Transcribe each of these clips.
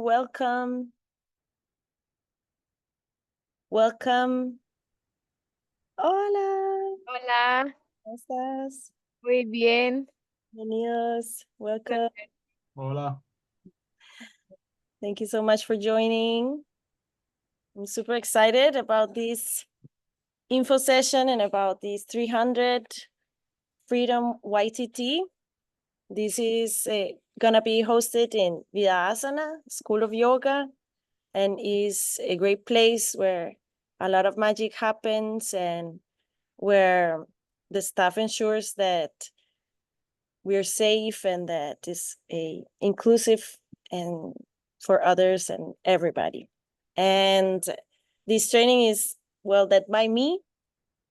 welcome. Welcome. Hola, Hola, ¿cómo estás? muy bien. Bienvenidos. Welcome. Hola. Thank you so much for joining. I'm super excited about this info session and about this 300 Freedom YTT. This is gonna be hosted in Vidasana School of Yoga, and is a great place where a lot of magic happens and where the staff ensures that we're safe and that is a inclusive and for others and everybody. And this training is led by me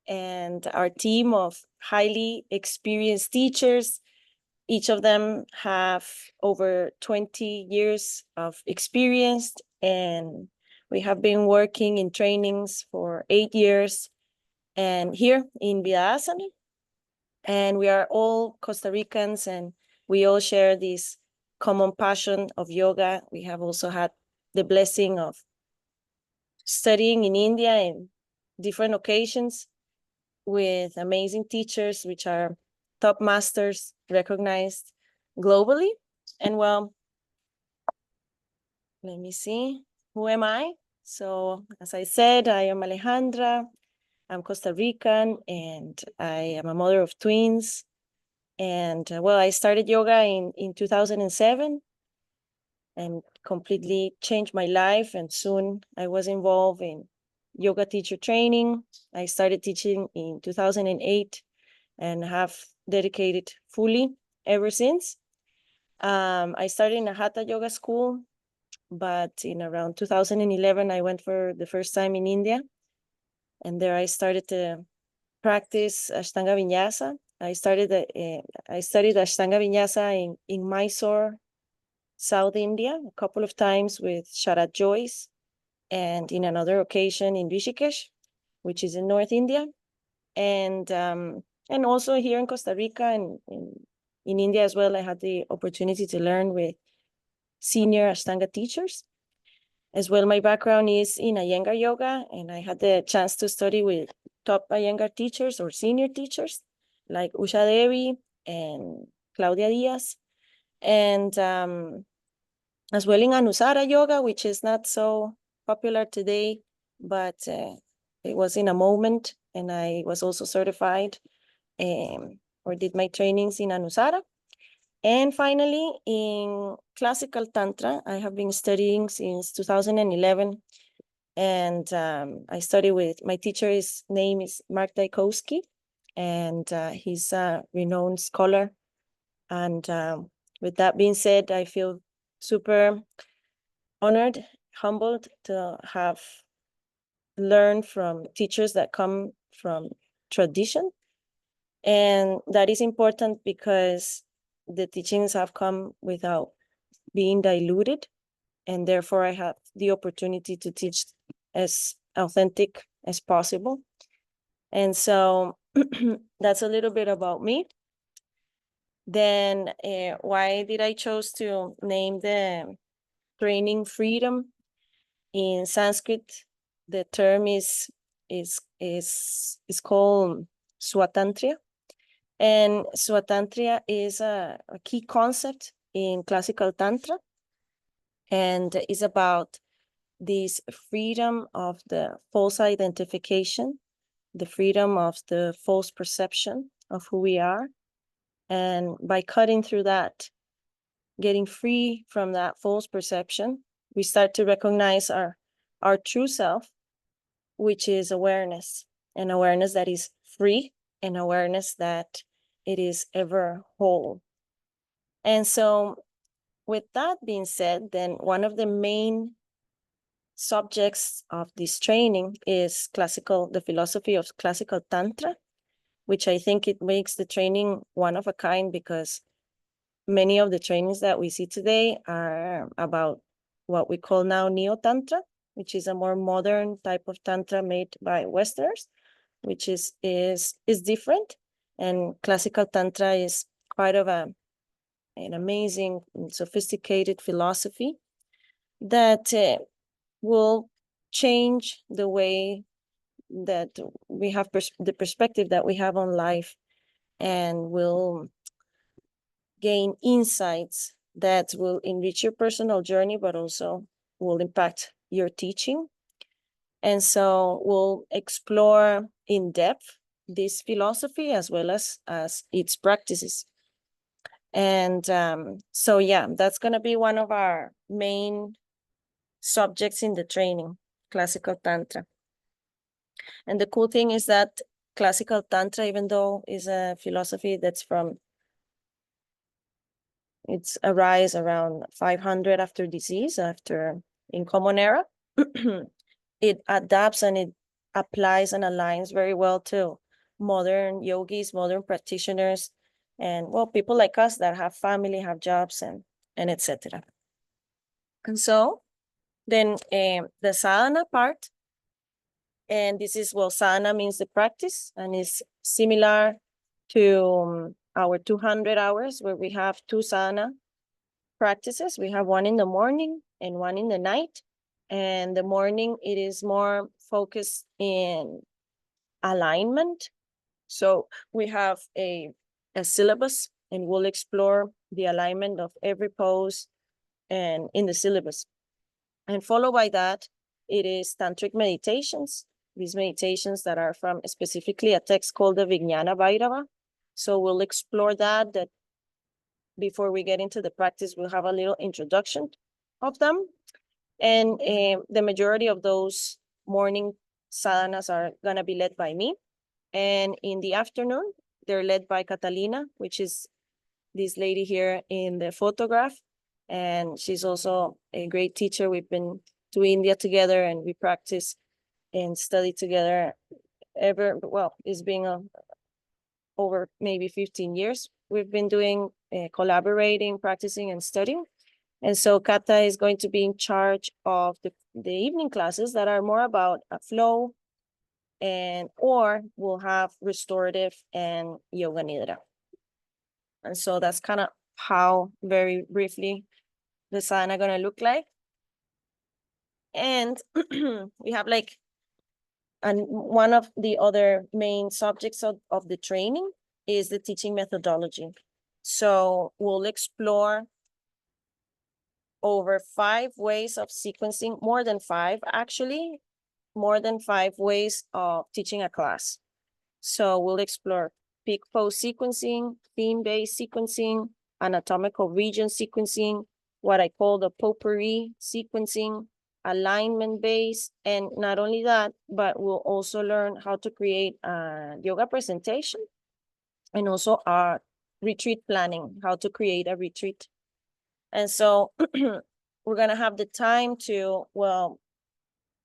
and our team of highly experienced teachers. Each of them have over 20 years of experience, and we have been working in trainings for 8 years and here in Vidasana. And we are all Costa Ricans, and we all share this common passion of yoga. We have also had the blessing of studying in India in different occasions with amazing teachers, which are top masters recognized globally. And let me see, who am I? So, as I said, I am Alejandra. I'm Costa Rican, and I am a mother of twins. And I started yoga in 2007 and completely changed my life. And soon I was involved in yoga teacher training. I started teaching in 2008 and have dedicated fully ever since. I started in a Hatha yoga school, but in around 2011, I went for the first time in India. And there I started to practice Ashtanga Vinyasa. I studied Ashtanga Vinyasa in Mysore, South India, a couple of times with Sharat Joyce, and in another occasion in Rishikesh, which is in North India, and also here in Costa Rica and in India as well. I had the opportunity to learn with senior Ashtanga teachers. As well, my background is in Iyengar yoga, and I had the chance to study with top Iyengar teachers or senior teachers like Usha Devi and Claudia Diaz, and as well in Anusara yoga, which is not so popular today, but it was in a moment, and I was also certified or did my trainings in Anusara. And finally, in classical Tantra, I have been studying since 2011. And I study with, my teacher's name is Mark Dykowski, and he's a renowned scholar. And with that being said, I feel super honored, humbled to have learned from teachers that come from tradition. And that is important because the teachings have come without being diluted, and therefore I have the opportunity to teach as authentic as possible. And so that's a little bit about me. Then why did I chose to name the training Freedom? In Sanskrit, the term is called Swatantriya. And Swatantriya is a key concept in classical Tantra, and is about this freedom of the false identification, the freedom of the false perception of who we are. And by cutting through that, getting free from that false perception, we start to recognize our true self, which is awareness, and awareness that is free, and awareness that it is ever whole. And so with that being said, then one of the main subjects of this training is the philosophy of classical Tantra, which I think it makes the training one of a kind, because many of the trainings that we see today are about what we call now Neo-Tantra, which is a more modern type of Tantra made by Westerners, which is different. And classical Tantra is quite of an amazing and sophisticated philosophy that will change the way that we have the perspective that we have on life, and will gain insights that will enrich your personal journey, but also will impact your teaching. And so we'll explore in depth this philosophy as well as its practices. And so, yeah, that's going to be one of our main subjects in the training, classical Tantra. And the cool thing is that classical Tantra, even though is a philosophy that's it's a rise around 500 after disease, in Common Era, it adapts and it applies and aligns very well to modern yogis, modern practitioners, and well, people like us that have family, have jobs, and etc. And so then the sadhana part, and this is, well, sadhana means the practice, and is similar to our 200 hours, where we have 2 sadhana practices. We have one in the morning and one in the night. And the morning, it is more focused in alignment. So we have a syllabus, and we'll explore the alignment of every pose and in the syllabus. And followed by that, it is tantric meditations. These meditations that are from specifically a text called the Vijnana Bhairava. So we'll explore that before we get into the practice. We'll have a little introduction of them. And the majority of those morning sadhanas are going to be led by me. And in the afternoon, they're led by Catalina, which is this lady here in the photograph. And she's also a great teacher. We've been to India together, and we practice and study together it's been over maybe 15 years. We've been doing collaborating, practicing, and studying. And so Kata is going to be in charge of the evening classes that are more about a flow, or we'll have restorative and yoga nidra. And so that's kind of how, very briefly, the sadhana going to look like. And we have and one of the other main subjects of the training is the teaching methodology. So we'll explore over 5 ways of sequencing, more than 5 actually, more than 5 ways of teaching a class. So we'll explore peak pose sequencing, theme-based sequencing, anatomical region sequencing, what I call the potpourri sequencing, alignment-based, and not only that, but we'll also learn how to create a yoga presentation, and also our retreat planning, how to create a retreat. And so we're going to have the time to, well,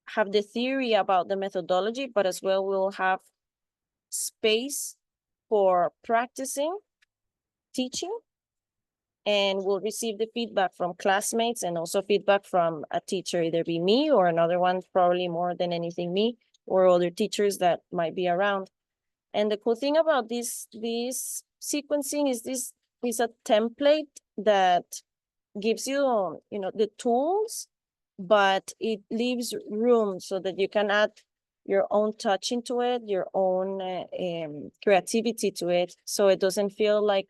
have the theory about the methodology, but as well, we'll have space for practicing, teaching, and we'll receive the feedback from classmates and also feedback from a teacher, either be me or another one, probably more than anything me, or other teachers that might be around. And the cool thing about this sequencing is this is a template that gives you, the tools, but it leaves room so that you can add your own touch into it, your own creativity to it. So it doesn't feel like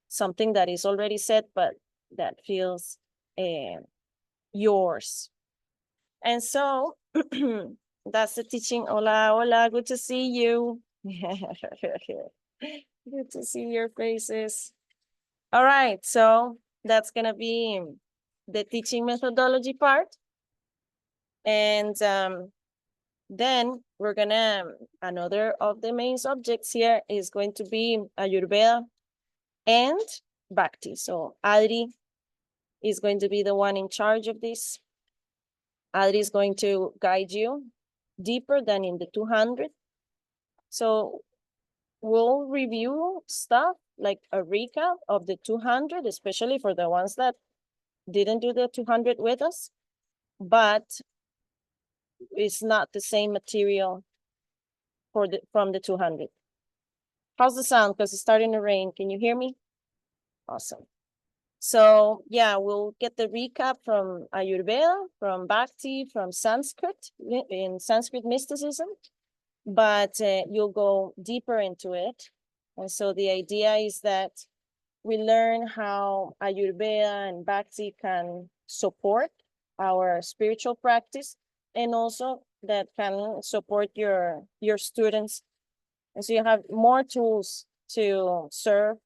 something that is already set, but that feels yours. And so that's the teaching. Hola, hola, good to see you. Good to see your faces. All right, so that's gonna be the teaching methodology part. And then we're gonna, another of the main subjects here is going to be Ayurveda and Bhakti. So Adri is going to be the one in charge of this. Adri is going to guide you deeper than in the 200. So we'll review stuff like a recap of the 200, especially for the ones that didn't do the 200 with us, but it's not the same material from the 200. How's the sound? Because it's starting to rain. Can you hear me? Awesome. So yeah, we'll get the recap from Ayurveda, from Bhakti, from Sanskrit, in Sanskrit mysticism, but you'll go deeper into it. And so the idea is that we learn how Ayurveda and Bhakti can support our spiritual practice, and also that can support your students. And so you have more tools to serve,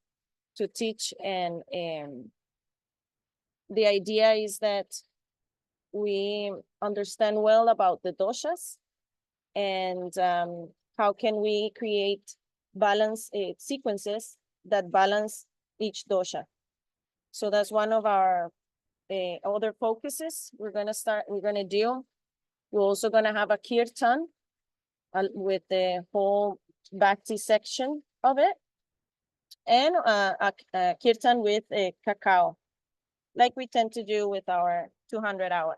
to teach, and the idea is that we understand well about the doshas, and how can we create balance sequences that balance each dosha. So that's one of our other focuses we're going to do. We're also going to have a kirtan with the whole Bhakti section of it, and a kirtan with a cacao, like we tend to do with our 200 hour.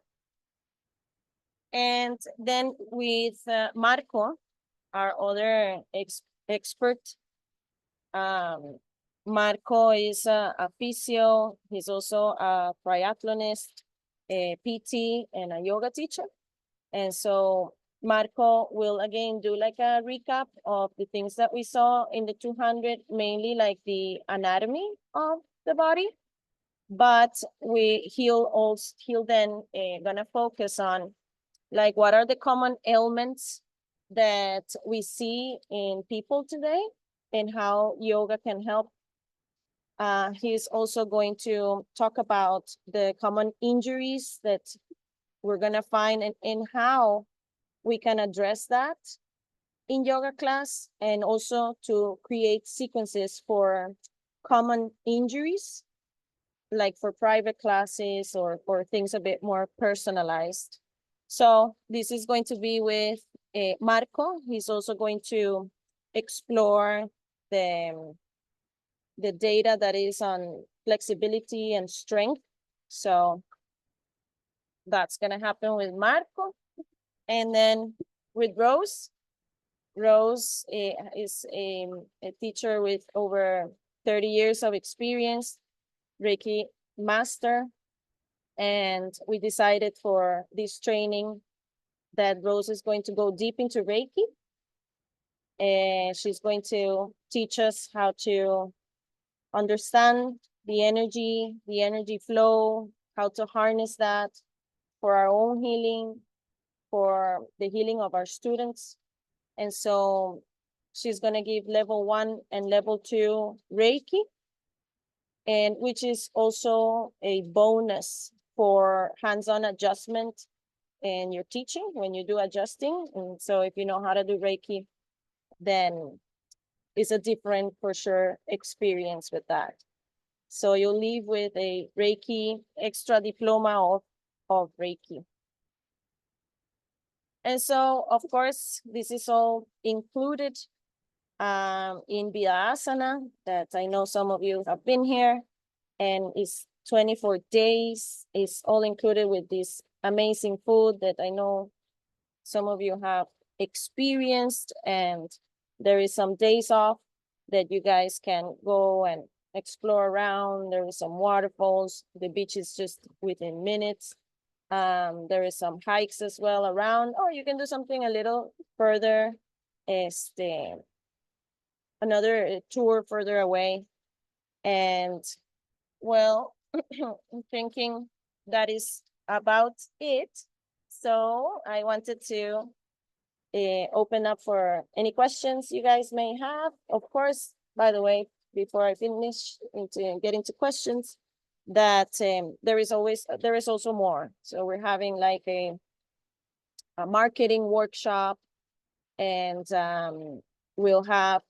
And then with Marco, our other expert, Marco is a physio. He's also a triathlonist, a PT, and a yoga teacher. And so Marco will again do like a recap of the things that we saw in the 200, mainly like the anatomy of the body. But he'll then gonna focus on like what are the common ailments that we see in people today, and how yoga can help. He's also going to talk about the common injuries that we're gonna find, and how we can address that in yoga class, and also to create sequences for common injuries, like for private classes or things a bit more personalized. So this is going to be with Marco. He's also going to explore the data that is on flexibility and strength. So that's going to happen with Marco. And then with Rose, Rose is a teacher with over 30 years of experience, Reiki master. And we decided for this training that Rose is going to go deep into Reiki. And she's going to teach us how to understand the energy flow, how to harness that for our own healing, for the healing of our students. And so she's going to give level 1 and level 2 Reiki, and which is also a bonus for hands-on adjustment in your teaching when you do adjusting. And so if you know how to do Reiki, then it's a different, for sure, experience with that. So you'll leave with a Reiki extra diploma of Reiki. And so, of course, this is all included in Vidyasana, that I know some of you have been here, and it's 24 days. It's all included with this amazing food that I know some of you have experienced, and there is some days off that you guys can go and explore around. There is some waterfalls. The beach is just within minutes. There is some hikes as well around, or you can do something a little further, another tour further away. And well, I'm thinking that is about it. So I wanted to open up for any questions you guys may have. Of course, by the way, before I finish get into questions, that there is also more. So we're having like a marketing workshop, and we'll have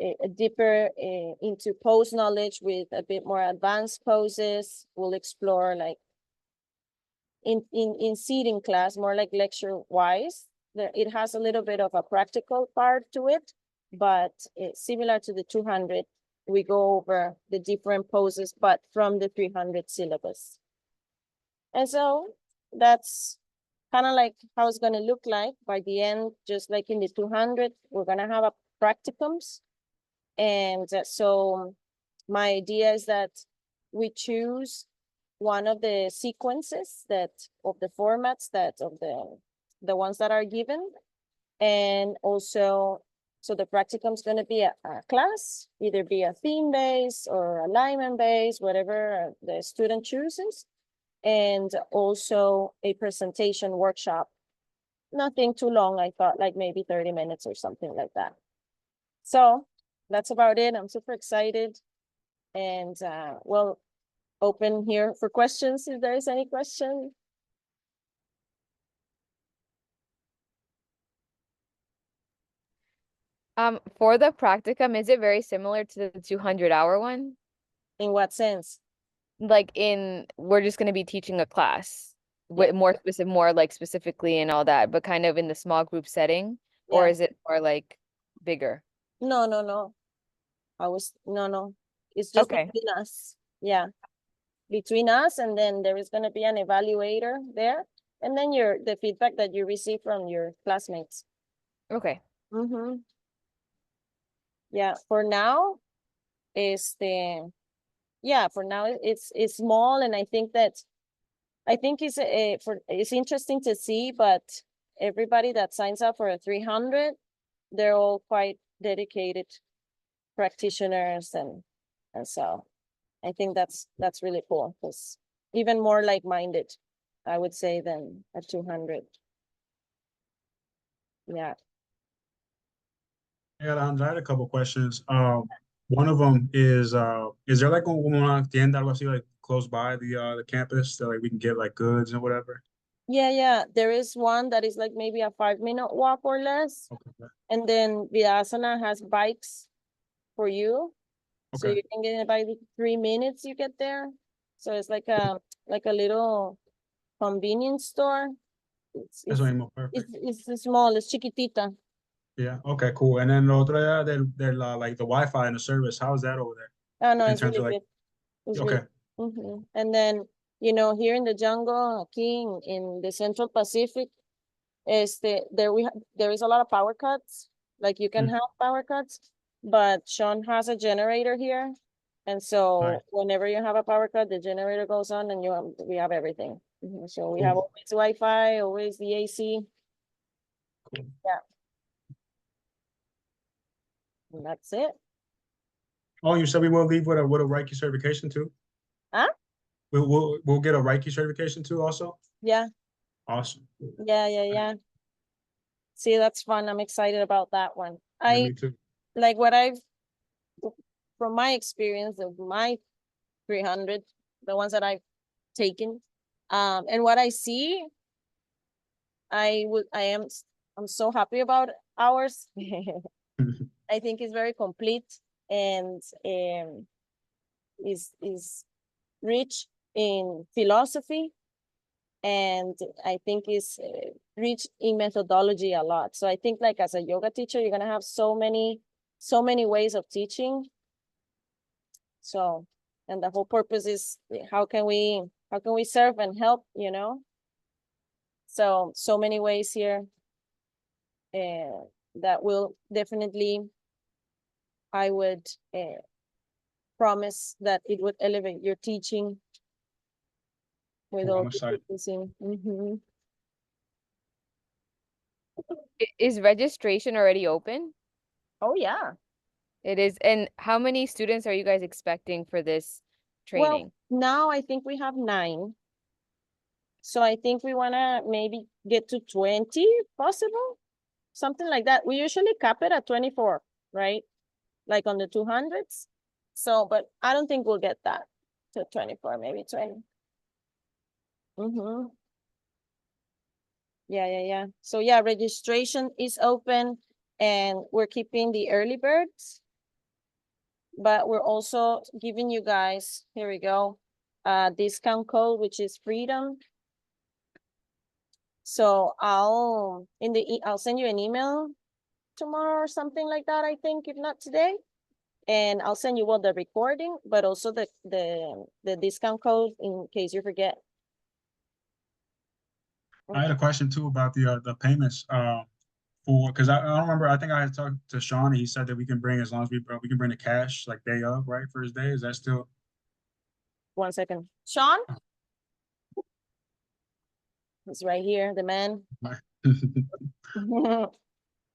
a deeper into pose knowledge with a bit more advanced poses. We'll explore like in seating class, more like lecture wise. It has a little bit of a practical part to it, but it's similar to the 200. We go over the different poses, but from the 300 syllabus. And so that's kind of like how it's going to look like by the end. Just like in the 200, we're going to have a practicums. And so my idea is that we choose one of the sequences that of the formats that of the ones that are given. And also, so the practicum is going to be a class, either be a theme based or alignment based, whatever the student chooses. And also a presentation workshop. Nothing too long, I thought like maybe 30 minutes or something like that. So that's about it. I'm super excited. And we'll open here for questions if there is any question. For the practicum, is it very similar to the 200-hour one? In what sense? Like we're just going to be teaching a class with Yeah. more specific, more like specifically and all that, but kind of in the small group setting, or Yeah. is it more like bigger? No, no, no. No. It's just Okay. between us. Yeah. Between us, and then there is going to be an evaluator there. And then the feedback that you receive from your classmates. Okay. Mm-hmm. Yeah. For now, for now it's small, and I think it's interesting to see, but everybody that signs up for a 300, they're all quite dedicated practitioners, and so I think that's really cool, because even more like-minded, I would say, than a 200. Yeah. Yeah, Alejandra, I had a couple questions. One of them is there like una tienda algo así like close by the campus that like we can get like goods and whatever? Yeah. There is one that is like maybe a 5-minute walk or less. Okay. And then Vidasana has bikes for you. So Okay. you can get it by 3 minutes you get there. So it's like a little convenience store. It's Eso it's mismo, perfect. it's small, it's chiquitita. Yeah. Okay. Cool. And then lo otro era like the Wi-Fi and the service. How is that over there Oh no, in it's terms really of like? good. It's really. Okay. And then, here in the jungle, aquí in the Central Pacific, there is a lot of power cuts. Like you can Mm, have power cuts, but Sean has a generator here. And nice. so whenever you have a power cut, the generator goes on, and we have everything. So we have Cool. always Wi-Fi, always the AC. Cool. Yeah. And that's it. Oh, you said we will leave with a Reiki certification too? Huh? We'll get a Reiki certification too also? Yeah. Awesome. Yeah. See, that's fun. I'm excited about that one. Yeah, me too. Like from my experience of my 300, the ones that I've taken, and what I see, I'm so happy about ours. I think it's very complete, and is rich in philosophy, and I think is rich in methodology a lot. So I think, like, as a yoga teacher, you're gonna have so many ways of teaching. So, and the whole purpose is how can we serve and help, so many ways here, that will definitely, I would promise that it would elevate your teaching with Cool. all I'm the excited. sequencing. Is registration already open? Oh yeah. It is. And how many students are you guys expecting for this training? Well, now I think we have 9. So I think we wanna maybe get to 20 if possible, something like that. We usually cap it at 24, right? Like on the 200s. So, but I don't think we'll get that to 24, maybe 20. Yeah. So yeah, registration is open, and we're keeping the early birds, but we're also giving you guys, here we go, a discount code, which is freedom. So I'll send you an email tomorrow or something like that, I think, if not today. And I'll send you the recording, but also the discount code in case you forget. I had a question too about the payments because I don't remember. I think I had talked to Sean and he said that we can bring as long as we can bring the cash like day of, right, for his day. Is that still? 1 second. Sean? He's right here, the man.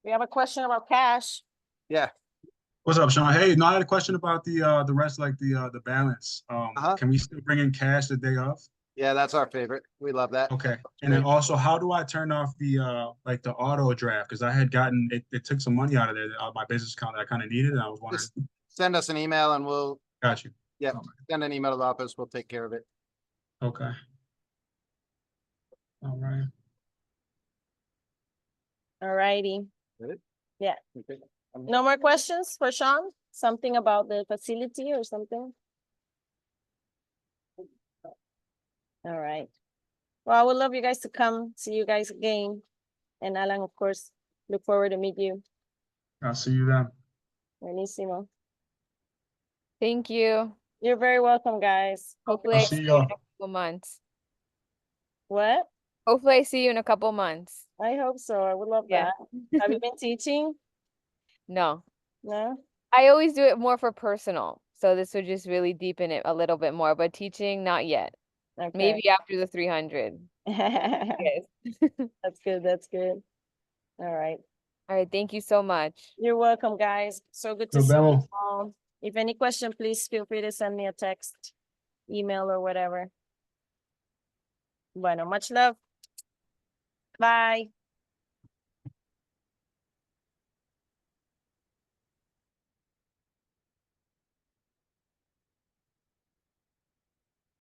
We have a question about cash. Yeah. What's up, Sean? Hey, no, I had a question about the rest, like the balance. Uh-huh. Can we still bring in cash the day of? Yeah, that's our favorite. We love that. Okay. And then also, how do I turn off the like the auto draft? Because I had gotten it took some money out of there, my business account that I kind of needed, and I was wondering. Just send us an email and we'll, Got you. yeah, Alright. send an email to the office. We'll take care of it. Okay. All right. All righty. Good? Yeah. Okay. No more questions for Sean? Something about the facility or something? All right. Well, I would love you guys to come, see you guys again. And Alan, of course, look forward to meet you. I'll see you then. Buenísimo. Thank you. You're very welcome, guys. Hopefully I'll I see see you in a y'all. couple months. What? Hopefully I see you in a couple months. I hope so. I would love Yeah. that. Have you been teaching? No, No? I always do it more for personal. So this would just really deepen it a little bit more, but teaching, not yet. Okay. Maybe after the 300. Yes. That's good. That's good. All right. All right. Thank you so much. You're welcome, guys. So good to Nos see you vemos. all. If any question, please feel free to send me a text, email, or whatever. Bueno, much love. Bye.